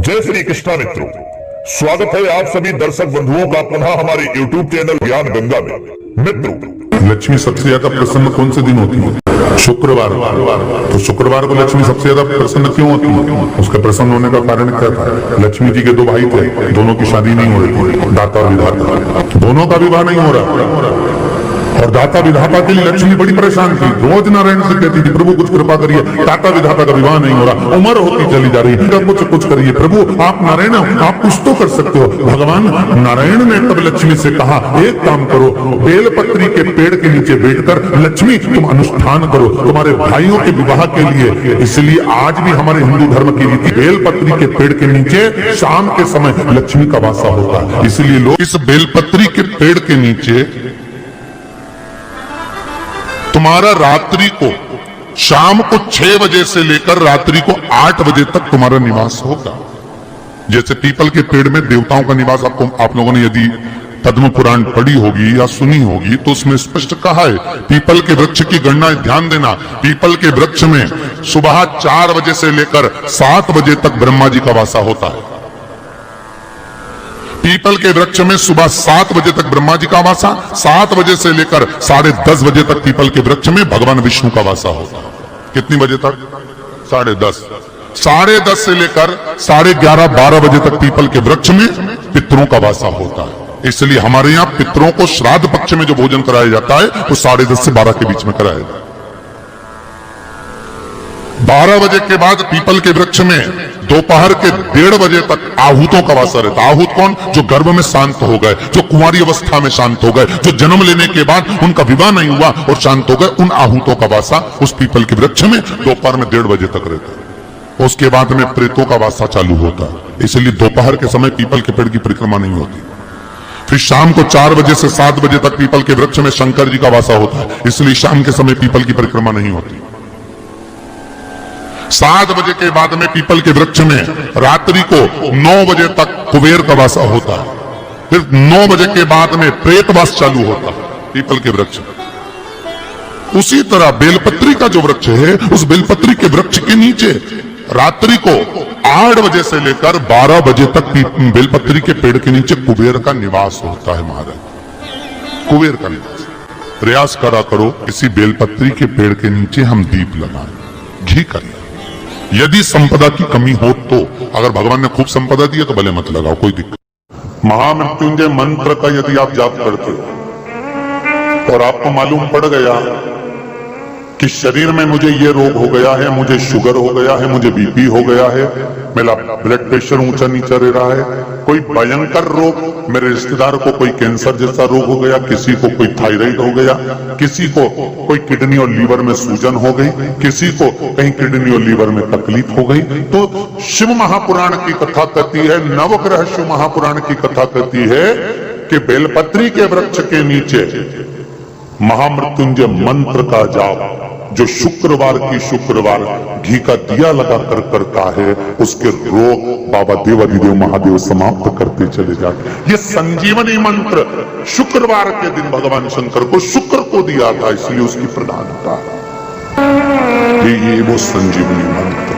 जय श्री कृष्णा मित्रों, स्वागत है आप सभी दर्शक बंधुओं का पुनः हमारे YouTube चैनल ज्ञान गंगा में। मित्रों, लक्ष्मी सबसे ज्यादा प्रसन्न कौन से दिन होती है? शुक्रवार। तो शुक्रवार को लक्ष्मी सबसे ज्यादा प्रसन्न क्यों होती है? उसके प्रसन्न होने का कारण क्या था? लक्ष्मी जी के दो भाई थे, दोनों की शादी नहीं हो रही थी, दाता और विधाता, दोनों का विवाह नहीं हो रहा। और दाता विधाता के लिए लक्ष्मी बड़ी परेशान थी, रोज नारायण से कहती थी प्रभु कुछ कृपा करिए, दाता विधाता का विवाह नहीं हो रहा, उम्र होती चली जा रही है, कुछ करिए प्रभु, आप नारायण आप कुछ तो कर सकते हो। भगवान नारायण ने तब लक्ष्मी से कहा, एक काम करो, बेलपत्री के पेड़ के नीचे बैठकर लक्ष्मी तुम अनुष्ठान करो तुम्हारे भाइयों के विवाह के लिए। इसलिए आज भी हमारे हिंदू धर्म की रीति बेलपत्री के पेड़ के नीचे शाम के समय लक्ष्मी का वासा होता है। इसलिए लोग इस बेलपत्री के पेड़ के नीचे तुम्हारा रात्रि को शाम को 6 बजे से लेकर रात्रि को 8 बजे तक तुम्हारा निवास होगा। जैसे पीपल के पेड़ में देवताओं का निवास आप लोगों ने यदि पद्म पुराण पढ़ी होगी या सुनी होगी तो उसमें स्पष्ट कहा है, पीपल के वृक्ष की गणना ध्यान देना, पीपल के वृक्ष में सुबह 4 बजे से लेकर 7 बजे तक ब्रह्मा जी का वासा होता है। पीपल के वृक्ष में सुबह 7 बजे तक ब्रह्मा जी का वासा, 7 बजे से लेकर 10:30 बजे तक पीपल के वृक्ष में भगवान विष्णु का वासा होता है। कितनी बजे तक? 10:30। 10:30 से लेकर 11:30 12 बजे तक पीपल के वृक्ष में पितरों का वासा होता है। इसलिए हमारे यहाँ पितरों को श्राद्ध पक्ष में जो भोजन कराया जाता है वो 10:30 से 12 के बीच में कराया जाता है। 12 बजे के बाद पीपल के वृक्ष में दोपहर के 1:30 बजे तक आहूतों का वासा रहता है। आहूत कौन? जो गर्भ में शांत हो गए, जो कुंवारी अवस्था में शांत हो गए, जो जन्म लेने के बाद उनका विवाह नहीं हुआ और शांत हो गए, उन आहूतों का वासा उस पीपल के वृक्ष में दोपहर में 1:30 बजे तक रहता है। उसके बाद में प्रेतों का वासा चालू होता है। इसलिए दोपहर के समय पीपल के पेड़ की परिक्रमा नहीं होती। फिर शाम को 4 बजे से 7 बजे तक पीपल के वृक्ष में शंकर जी का वासा होता है। इसलिए शाम के समय पीपल की परिक्रमा नहीं होती। 7 बजे के बाद में पीपल के वृक्ष में रात्रि को 9 बजे तक कुबेर का वासा होता है। फिर 9 बजे के बाद में प्रेतवास चालू होता है पीपल के वृक्ष में। उसी तरह बेलपत्री का जो वृक्ष है, उस बेलपत्री के वृक्ष के नीचे रात्रि को 8 बजे से लेकर 12 बजे तक बेलपत्री के पेड़ के नीचे कुबेर का निवास होता है। महाराज, कुबेर का निवास। प्रयास करा करो इसी बेलपत्री के पेड़ के नीचे हम दीप लगाएं, घी करें। यदि संपदा की कमी हो तो, अगर भगवान ने खूब संपदा दी है तो भले मत लगाओ, कोई दिक्कत। महामृत्युंजय मंत्र का यदि आप जाप करते हो और आपको मालूम पड़ गया कि शरीर में मुझे ये रोग हो गया है, मुझे शुगर हो गया है, मुझे बीपी हो गया है, मेरा ब्लड प्रेशर ऊंचा नीचा रह रहा है, कोई भयंकर रोग, मेरे रिश्तेदार को कोई कैंसर जैसा रोग हो गया, किसी को कोई थायराइड हो गया, किसी को कोई किडनी और लीवर में सूजन हो गई, किसी को कहीं किडनी और लीवर में तकलीफ हो गई, तो शिव महापुराण की कथा कहती है, नवग्रह शिव महापुराण की कथा कहती है कि बेलपत्री के वृक्ष के नीचे महामृत्युंजय मंत्र का जाप जो शुक्रवार की शुक्रवार घी का दिया लगा कर करता है, उसके रोग बाबा देवाधिदेव महादेव समाप्त करते चले जाते। ये संजीवनी मंत्र शुक्रवार के दिन भगवान शंकर को शुक्र को दिया था, इसलिए उसकी प्रधानता है। ये वो संजीवनी मंत्र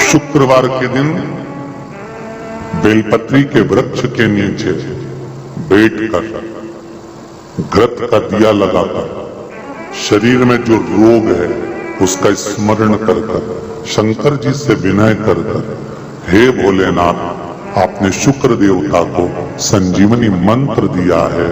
शुक्रवार के दिन बेलपत्री के वृक्ष के नीचे बैठकर घृत का दिया लगाकर शरीर में जो रोग है उसका स्मरण कर कर शंकर जी से विनय कर कर, हे भोलेनाथ, आपने शुक्र देवता को संजीवनी मंत्र दिया है,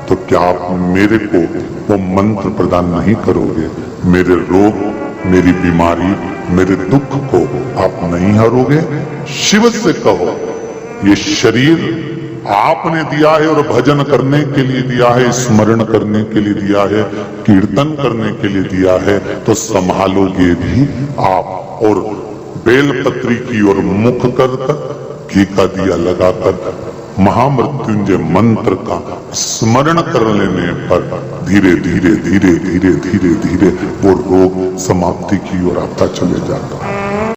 तो क्या आप मेरे को वो मंत्र प्रदान नहीं करोगे? मेरे रोग, मेरी बीमारी, मेरे दुख को आप नहीं हरोगे? शिव से कहो, ये शरीर आपने दिया है और भजन करने के लिए दिया है, स्मरण करने के लिए दिया है, कीर्तन करने के लिए दिया है, तो संभालोगे भी आप। और बेलपत्री की ओर मुख कर घी का दिया लगाकर महामृत्युंजय मंत्र का स्मरण कर लेने पर धीरे धीरे धीरे धीरे धीरे धीरे वो रोग समाप्ति की ओर आता चले जाता है।